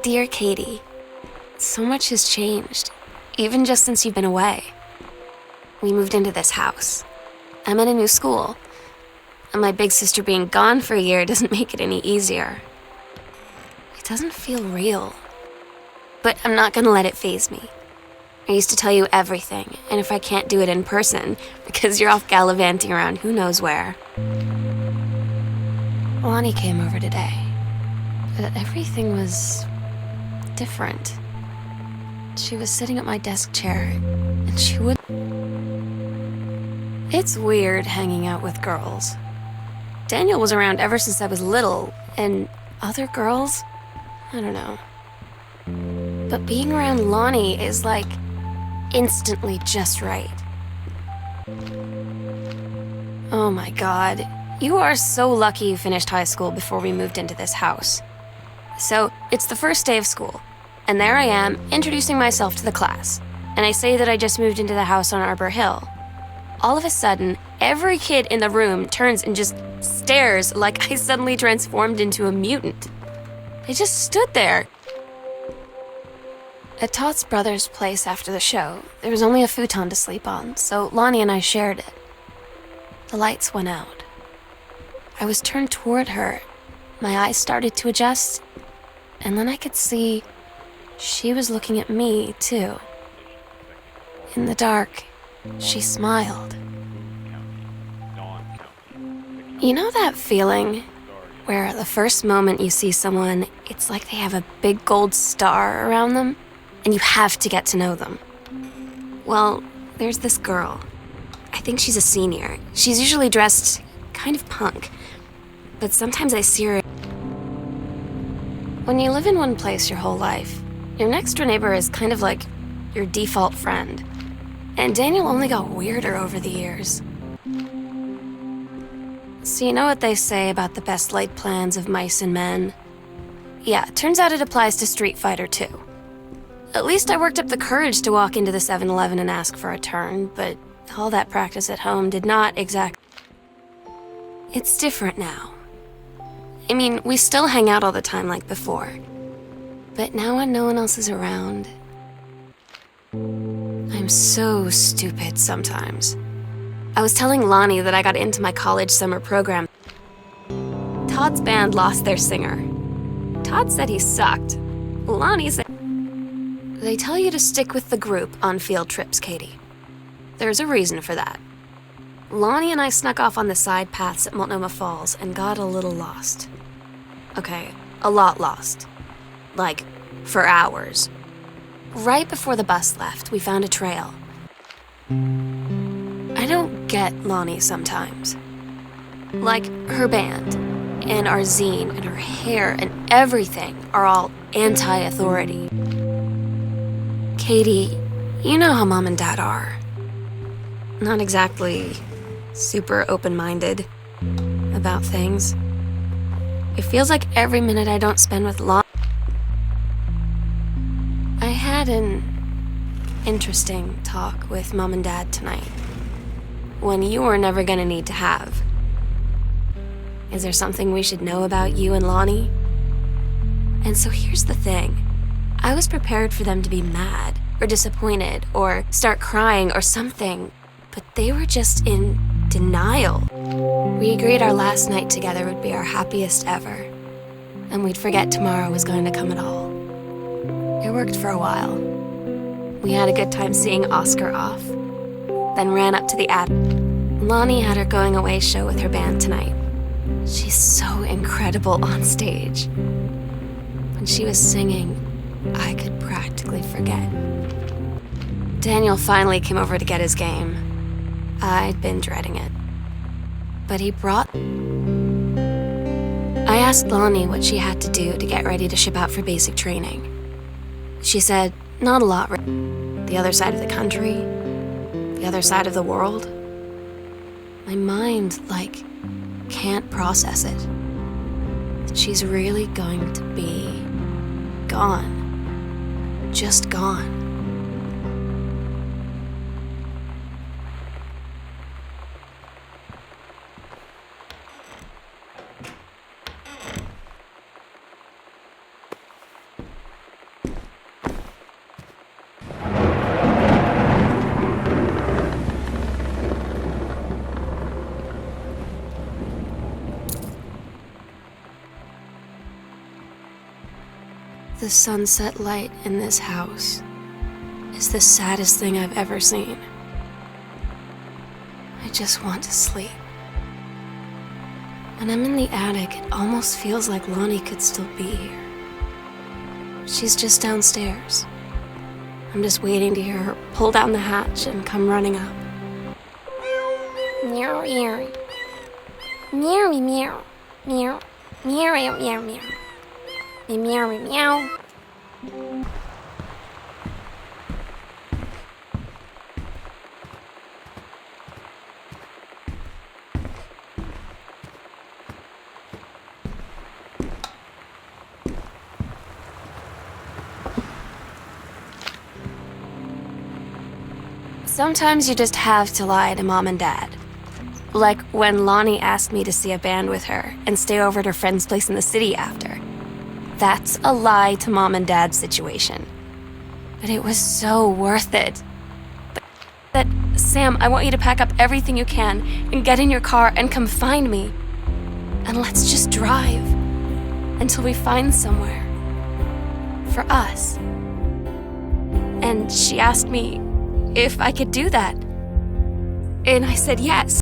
Dear Katie, so much has changed, even just since you've been away. We moved into this house. I'm at a new school, and my big sister being gone for a year doesn't make it any easier. It doesn't feel real, but I'm not gonna let it faze me. I used to tell you everything, and if I can't do it in person, because you're off gallivanting around who knows where. Lonnie came over today, but everything was different. She was sitting at my desk chair, and she would... It's weird hanging out with girls. Daniel was around ever since I was little, and other girls? I don't know. But being around Lonnie is like instantly just right. Oh my God. You are so lucky you finished high school before we moved into this house. So, it's the first day of school, and there I am, introducing myself to the class, and I say that I just moved into the house on Arbor Hill. All of a sudden, every kid in the room turns and just stares like I suddenly transformed into a mutant. They just stood there. At Todd's brother's place after the show, there was only a futon to sleep on, so Lonnie and I shared it. The lights went out. I was turned toward her. My eyes started to adjust, and then I could see she was looking at me, too. In the dark, she smiled. You know that feeling where the first moment you see someone, it's like they have a big gold star around them, and you have to get to know them? Well, there's this girl. I think she's a senior. She's usually dressed kind of punk, but sometimes I see her. When you live in one place your whole life, your next door neighbor is kind of like your default friend. And Daniel only got weirder over the years. So you know what they say about the best laid plans of mice and men? Yeah, turns out it applies to Street Fighter too. At least I worked up the courage to walk into the 7-Eleven and ask for a turn, but all that practice at home did not exactly... It's different now. I mean, we still hang out all the time like before. But now when no one else is around... I'm so stupid sometimes. I was telling Lonnie that I got into my college summer program. Todd's band lost their singer. Todd said he sucked. Lonnie said... They tell you to stick with the group on field trips, Katie. There's a reason for that. Lonnie and I snuck off on the side paths at Multnomah Falls and got a little lost. Okay, a lot lost. Like, for hours. Right before the bus left, we found a trail. I don't get Lonnie sometimes. Like, her band, and our zine, and her hair, and everything are all anti-authority. Katie, you know how Mom and Dad are. Not exactly super open-minded about things. It feels like every minute I don't spend with Lonnie. I had an interesting talk with Mom and Dad tonight. One you were never gonna need to have. Is there something we should know about you and Lonnie? And so here's the thing. I was prepared for them to be mad, or disappointed, or start crying, or something. But they were just in denial. We agreed our last night together would be our happiest ever, and we'd forget tomorrow was going to come at all. It worked for a while. We had a good time seeing Oscar off, then ran up to the attic. Lonnie had her going away show with her band tonight. She's so incredible on stage. When she was singing, I could practically forget. Daniel finally came over to get his game. I'd been dreading it. But he brought... I asked Lonnie what she had to do to get ready to ship out for basic training. She said, not a lot. The other side of the country, the other side of the world. My mind, like, can't process it. That she's really going to be gone. Just gone. The sunset light in this house is the saddest thing I've ever seen. I just want to sleep. When I'm in the attic, it almost feels like Lonnie could still be here. She's just downstairs. I'm just waiting to hear her pull down the hatch and come running up. Meow meow. Meow meow. Meow. Meow meow meow meow. Meow meow meow. Sometimes you just have to lie to Mom and Dad. Like when Lonnie asked me to see a band with her and stay over at her friend's place in the city after. That's a lie to Mom and Dad's situation. But it was so worth it. But Sam, I want you to pack up everything you can and get in your car and come find me. And let's just drive until we find somewhere. For us. And she asked me if I could do that. And I said yes.